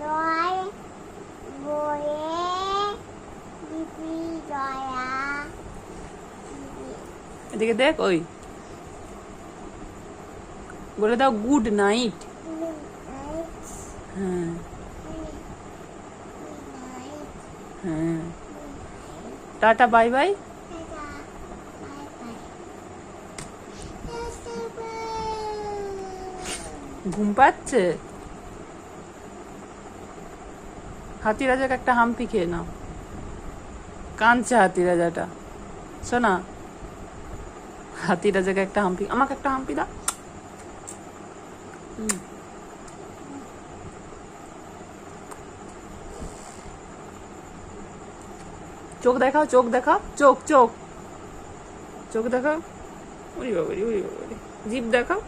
জয় বয়ে দিদি জয়া এদিকে দেখ, ওই বলে দাও গুড নাইট। হ্যাঁ হ্যাঁ, টাটা বাই বাই। ঘুম পাচ্ছে? হাতি রাজাকে একটা হাম্পি খেয়ে নাও। কাঁদছে হাতি রাজাটা, শোনা। হাতি রাজাকে একটা হাম্পি, আমাকে একটা হাম্পি দাও। চোখ দেখাও, চোখ দেখাও, চোখ চোখ চোখ দেখাও। ওরে বাবারে, ওরে বাবারে, জিভ দেখাও।